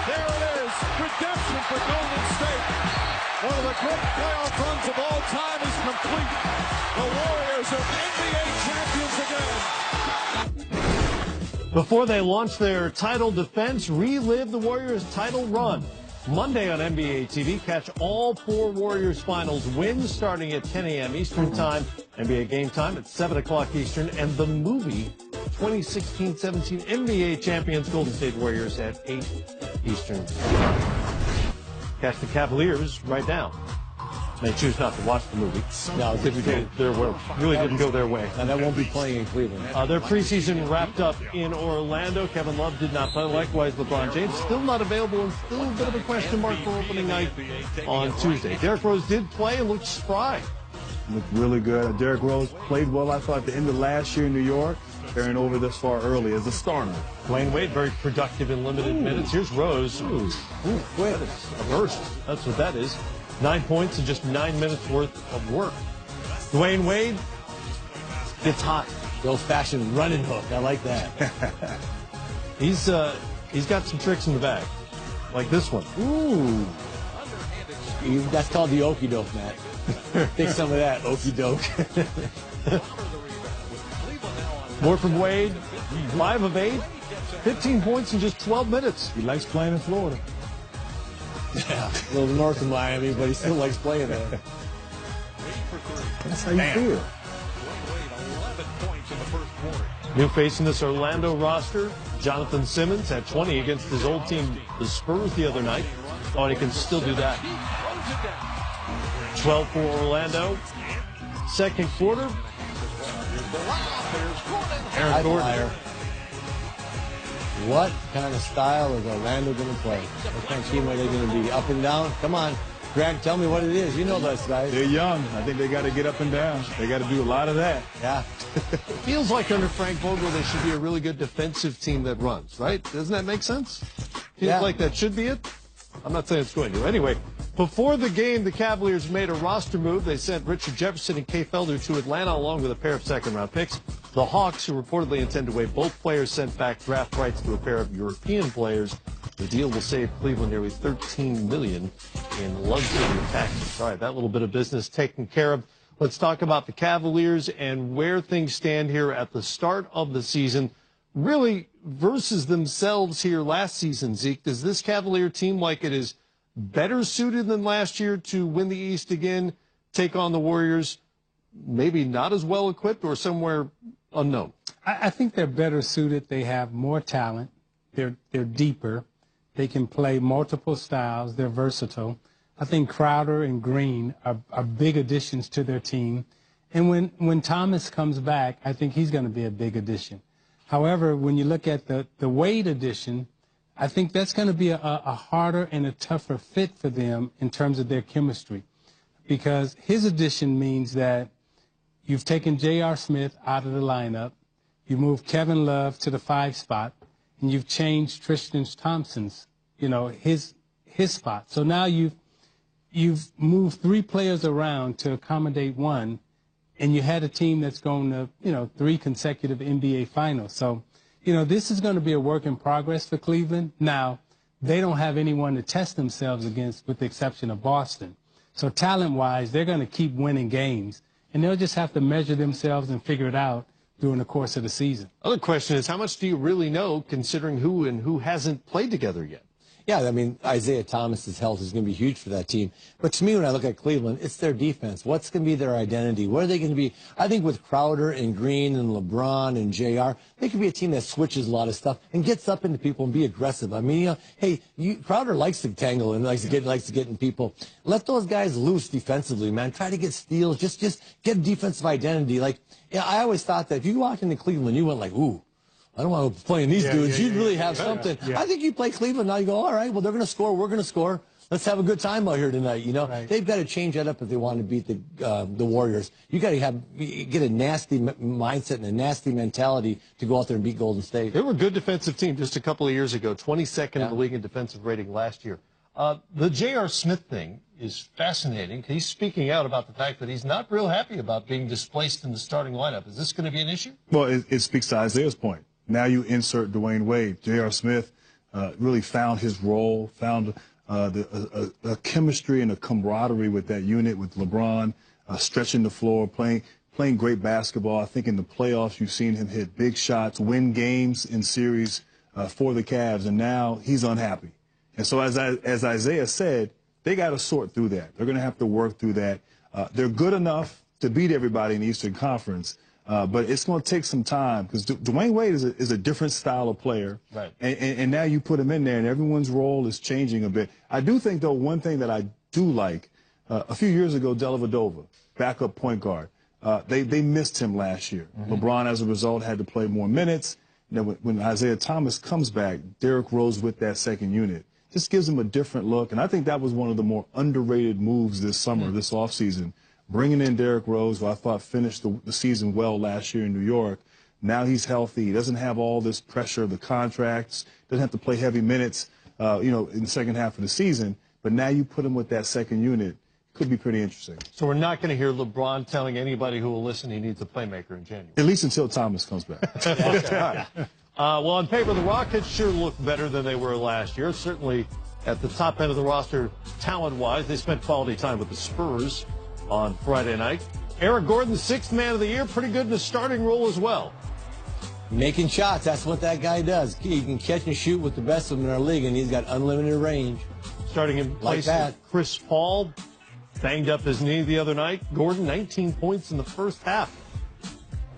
There it is. Redemption for Golden State. One of the great playoff runs of all time is complete. The Warriors are NBA champions again. Before they launch their title defense, relive the Warriors' title run. Monday on NBA TV, catch all 4 Warriors finals wins starting at 10 a.m. Eastern Time. NBA Game Time at 7 o'clock Eastern. And the movie 2016-17 NBA champions Golden State Warriors at 8 Eastern. Catch the Cavaliers right now. They choose not to watch the movie. No, it didn't go their way. Really didn't go their way. And that won't be playing in Cleveland. Their preseason wrapped up in Orlando. Kevin Love did not play. Likewise, LeBron James still not available and still a bit of a question mark for opening night on Tuesday. Derrick Rose did play and looked spry. Looked really good. Derrick Rose played well, I thought, at the end of last year in New York, carrying over this far early as a starter. Dwayne Wade, very productive in limited minutes. Here's Rose. Quick. A burst. That's what that is. 9 points in just 9 minutes worth of work. Dwayne Wade gets hot. The old-fashioned running hook. I like that. He's got some tricks in the bag, like this one. Ooh. That's called the okey doke, Matt. Take some of that okey doke. More from Wade. 5 of 8. 15 points in just 12 minutes. He likes playing in Florida. Yeah, a little north of Miami, but he still likes playing there. That's how you feel. New face in this Orlando roster, Jonathan Simmons had 20 against his old team, the Spurs, the other night. Thought he can still do that. 12 for Orlando. Second quarter. Aaron Gordon. What kind of style is Orlando going to play? What kind of team are they going to be? Up and down? Come on, Greg, tell me what it is. You know those guys. They're young. I think they got to get up and down. They got to do a lot of that. Yeah. Feels like under Frank Vogel, they should be a really good defensive team that runs, right? Doesn't that make sense? Feels like that should be it. I'm not saying it's going to. Anyway, before the game, the Cavaliers made a roster move. They sent Richard Jefferson and Kay Felder to Atlanta along with a pair of second-round picks. The Hawks, who reportedly intend to waive both players, sent back draft rights to a pair of European players. The deal will save Cleveland nearly $13 million in luxury taxes. All right, that little bit of business taken care of. Let's talk about the Cavaliers and where things stand here at the start of the season. Really versus themselves here last season, Zeke. Does this Cavalier team, like it is better suited than last year to win the East again, take on the Warriors, maybe not as well equipped or somewhere unknown? I think they're better suited. They have more talent. They're deeper. They can play multiple styles. They're versatile. I think Crowder and Green are big additions to their team. And when Thomas comes back, I think he's going to be a big addition. However, when you look at the Wade addition, I think that's going to be a harder and a tougher fit for them in terms of their chemistry, because his addition means that you've taken J.R. Smith out of the lineup, you moved Kevin Love to the 5 spot, and you've changed Tristan Thompson's, his spot. So now you've moved 3 players around to accommodate one, and you had a team that's going to, 3 consecutive NBA finals. So, this is going to be a work in progress for Cleveland. Now, they don't have anyone to test themselves against with the exception of Boston. So talent-wise, they're going to keep winning games, and they'll just have to measure themselves and figure it out during the course of the season. Other question is, how much do you really know considering who and who hasn't played together yet? Yeah, I mean, Isaiah Thomas's health is going to be huge for that team. But to me, when I look at Cleveland, it's their defense. What's going to be their identity? What are they going to be? I think with Crowder and Green and LeBron and JR, they could be a team that switches a lot of stuff and gets up into people and be aggressive. I mean, hey, Crowder likes to tangle and likes to get in people. Let those guys loose defensively, man. Try to get steals. Just get defensive identity. Like, I always thought that if you walked into Cleveland, you went like, ooh, I don't want to play in these dudes. You'd really have something. I think you play Cleveland now. You go, all right, well, they're going to score. We're going to score. Let's have a good time out here tonight. They've got to change that up if they want to beat the Warriors. You got to get a nasty mindset and a nasty mentality to go out there and beat Golden State. They were a good defensive team just a couple of years ago, 22nd in the league in defensive rating last year. The J.R. Smith thing is fascinating. He's speaking out about the fact that he's not real happy about being displaced in the starting lineup. Is this going to be an issue? Well, it speaks to Isaiah's point. Now you insert Dwayne Wade. J.R. Smith really found his role, found a chemistry and a camaraderie with that unit, with LeBron stretching the floor, playing great basketball. I think in the playoffs you've seen him hit big shots, win games in series for the Cavs, and now he's unhappy. And so as Isaiah said, they got to sort through that. They're going to have to work through that. They're good enough to beat everybody in the Eastern Conference, but it's going to take some time because Dwayne Wade is a different style of player. Right. And now you put him in there, and everyone's role is changing a bit. I do think, though, one thing that I do like, a few years ago, Dellavedova, backup point guard, they missed him last year. LeBron, as a result, had to play more minutes. Then when Isaiah Thomas comes back, Derrick Rose with that second unit just gives him a different look. And I think that was one of the more underrated moves this summer, this offseason, bringing in Derrick Rose, who I thought finished the season well last year in New York. Now he's healthy. He doesn't have all this pressure of the contracts, doesn't have to play heavy minutes, in the second half of the season. But now you put him with that second unit. Could be pretty interesting. So we're not going to hear LeBron telling anybody who will listen he needs a playmaker in January. At least until Thomas comes back. Okay. Well, on paper, the Rockets sure look better than they were last year. Certainly at the top end of the roster, talent-wise. They spent quality time with the Spurs on Friday night. Eric Gordon, the sixth man of the year, pretty good in the starting role as well. Making shots, that's what that guy does. He can catch and shoot with the best of them in our league, and he's got unlimited range. Starting in place of Chris Paul, banged up his knee the other night. Gordon, 19 points in the first half.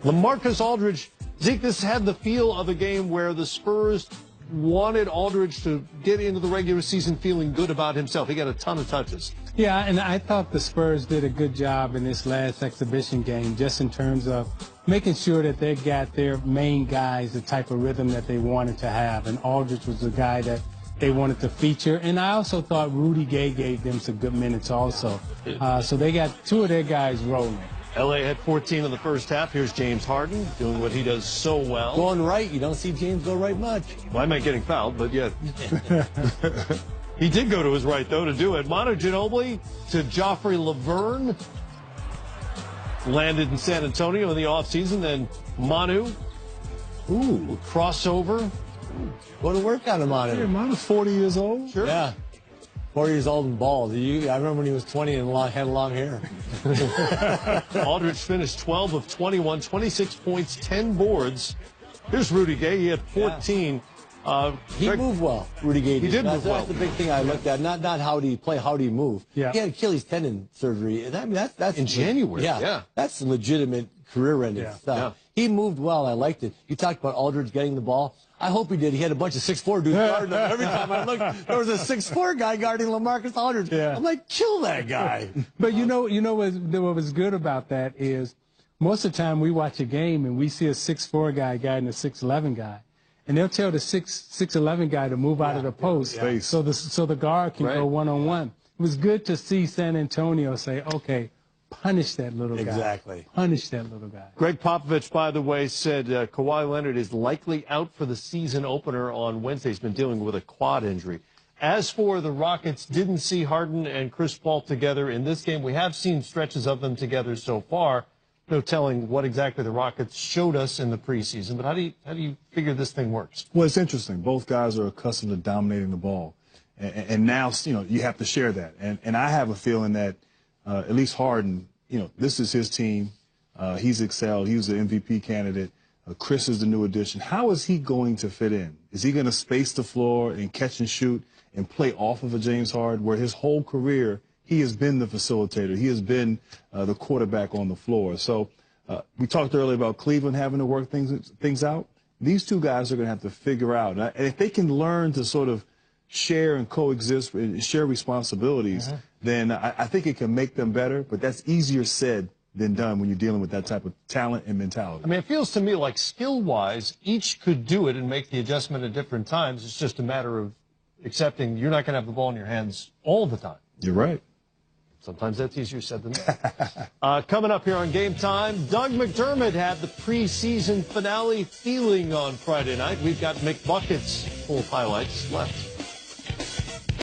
LaMarcus Aldridge, Zeke, this had the feel of a game where the Spurs wanted Aldridge to get into the regular season feeling good about himself. He got a ton of touches. Yeah, and I thought the Spurs did a good job in this last exhibition game, just in terms of making sure that they got their main guys the type of rhythm that they wanted to have. And Aldridge was the guy that they wanted to feature. And I also thought Rudy Gay gave them some good minutes also. So they got two of their guys rolling. L.A. had 14 in the first half. Here's James Harden doing what he does so well. Going right. You don't see James go right much. Well, I might getting fouled, but yeah. He did go to his right, though, to do it. Manu Ginobili to Joffrey Laverne. Landed in San Antonio in the offseason. Then Manu. Ooh, crossover. Go to work on him, Manu. Hey, Manu's 40 years old. Sure. Yeah. 4 years old and bald. I remember when he was 20 and had long hair. Aldridge finished 12 of 21, 26 points, 10 boards. Here's Rudy Gay. He had 14. He moved well, Rudy Gay. He did move well. That's the big thing I looked at. Not how did he play, how did he move. Yeah. He had Achilles tendon surgery. I mean, that's in January. Yeah. That's legitimate career-ending stuff. Yeah. He moved well. I liked it. You talked about Aldridge getting the ball. I hope he did. He had a bunch of 6'4" dudes guarding him. Every time I looked, there was a 6'4" guy guarding LaMarcus Aldridge. Yeah. I'm like, kill that guy. But you know what was good about that is most of the time we watch a game and we see a 6'4" guy guarding a 6'11" guy. And they'll tell the 6'11" guy to move out of the post so the guard can go one-on-one. It was good to see San Antonio say, okay, punish that little guy. Exactly. Punish that little guy. Greg Popovich, by the way, said Kawhi Leonard is likely out for the season opener on Wednesday. He's been dealing with a quad injury. As for the Rockets, didn't see Harden and Chris Paul together in this game. We have seen stretches of them together so far. No telling what exactly the Rockets showed us in the preseason. But how do you figure this thing works? Well, it's interesting. Both guys are accustomed to dominating the ball. And now, you have to share that. And I have a feeling that at least Harden, this is his team. He's excelled. He was the MVP candidate. Chris is the new addition. How is he going to fit in? Is he going to space the floor and catch and shoot and play off of a James Harden, where his whole career he has been the facilitator. He has been the quarterback on the floor. So we talked earlier about Cleveland having to work things out. These two guys are going to have to figure out. And if they can learn to sort of share and coexist and share responsibilities, then I think it can make them better. But that's easier said than done when you're dealing with that type of talent and mentality. I mean, it feels to me like skill-wise, each could do it and make the adjustment at different times. It's just a matter of accepting you're not going to have the ball in your hands all the time. You're right. Sometimes that's easier said than done. Coming up here on Game Time, Doug McDermott had the preseason finale feeling on Friday night. We've got McBuckets full of highlights left.